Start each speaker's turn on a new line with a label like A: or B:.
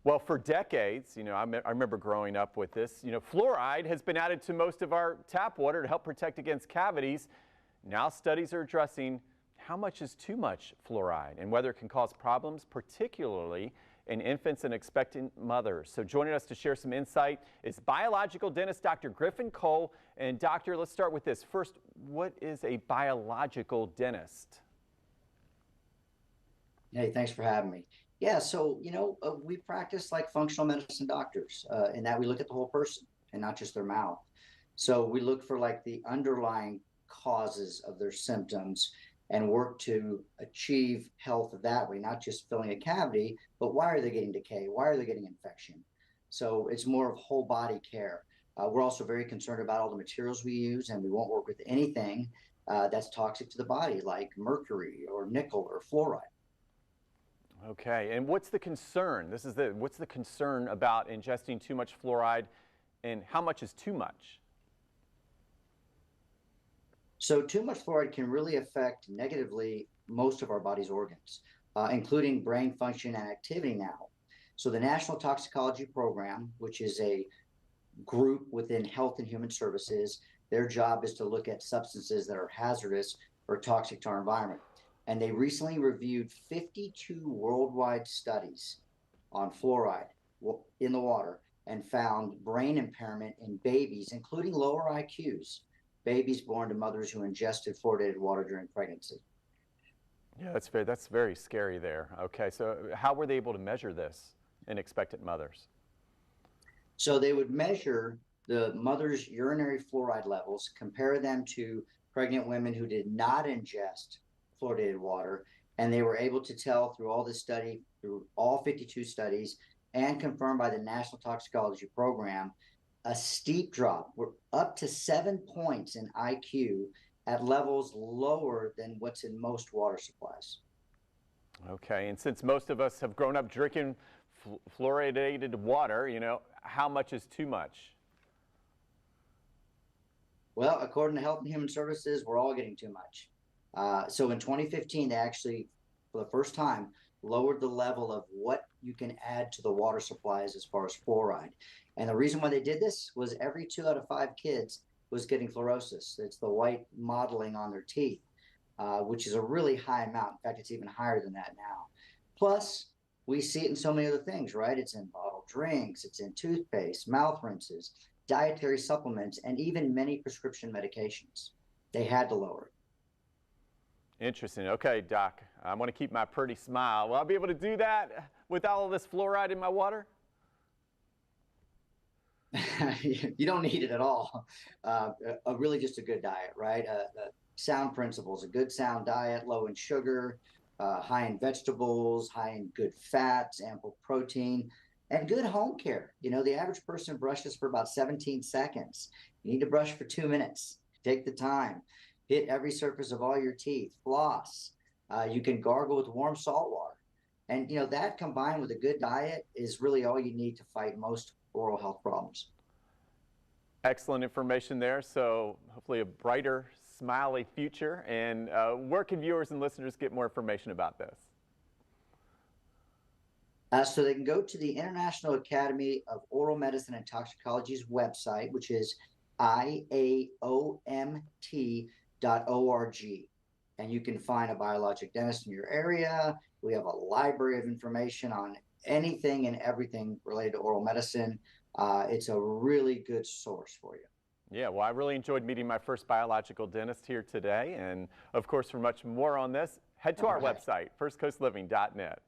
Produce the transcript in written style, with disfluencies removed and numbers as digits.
A: Well, for decades, I remember growing up with this, fluoride has been added to most of our tap water to help protect against cavities. Now studies are addressing how much is too much fluoride and whether it can cause problems, particularly in infants and expectant mothers. So joining us to share some insight is biological dentist Dr. Griffin Cole. And doctor, let's start with this. First, what is a biological dentist?
B: Hey, thanks for having me. Yeah, so, we practice like functional medicine doctors in that we look at the whole person and not just their mouth. So we look for like the underlying causes of their symptoms and work to achieve health that way, not just filling a cavity, but why are they getting decay? Why are they getting infection? So it's more of whole body care. We're also very concerned about all the materials we use, and we won't work with anything that's toxic to the body, like mercury or nickel or fluoride.
A: Okay, and what's the concern? What's the concern about ingesting too much fluoride, and how much is too much?
B: So too much fluoride can really affect negatively most of our body's organs, including brain function and activity now. So the National Toxicology Program, which is a group within Health and Human Services, their job is to look at substances that are hazardous or toxic to our environment. And they recently reviewed 52 worldwide studies on fluoride in the water and found brain impairment in babies, including lower IQs, babies born to mothers who ingested fluoridated water during pregnancy.
A: Yeah, that's very scary there. Okay, so how were they able to measure this in expectant mothers?
B: So they would measure the mother's urinary fluoride levels, compare them to pregnant women who did not ingest fluoridated water, and they were able to tell through all this study, through all 52 studies, and confirmed by the National Toxicology Program, a steep drop. We're up to 7 points in IQ at levels lower than what's in most water supplies.
A: Okay, and since most of us have grown up drinking fluoridated water, how much is too much?
B: Well, according to Health and Human Services, we're all getting too much. So in 2015, they actually, for the first time, lowered the level of what you can add to the water supplies as far as fluoride. And the reason why they did this was every 2 out of 5 kids was getting fluorosis. It's the white mottling on their teeth, which is a really high amount. In fact, it's even higher than that now. Plus, we see it in so many other things, right? It's in bottled drinks, it's in toothpaste, mouth rinses, dietary supplements, and even many prescription medications. They had to lower it.
A: Interesting. Okay, Doc, I want to keep my pretty smile. Will I be able to do that with all of this fluoride in my water?
B: You don't need it at all. Really just a good diet, right? Sound principles, a good sound diet, low in sugar, high in vegetables, high in good fats, ample protein, and good home care. The average person brushes for about 17 seconds. You need to brush for 2 minutes. Take the time. Hit every surface of all your teeth, floss. You can gargle with warm salt water. And, that combined with a good diet is really all you need to fight most oral health problems.
A: Excellent information there. So hopefully a brighter, smiley future. And where can viewers and listeners get more information about this?
B: So they can go to the International Academy of Oral Medicine and Toxicology's website, which is IAOMT.org. And you can find a biologic dentist in your area. We have a library of information on anything and everything related to oral medicine. It's a really good source for you.
A: Yeah, well, I really enjoyed meeting my first biological dentist here today. And of course, for much more on this, head to our website, firstcoastliving.net.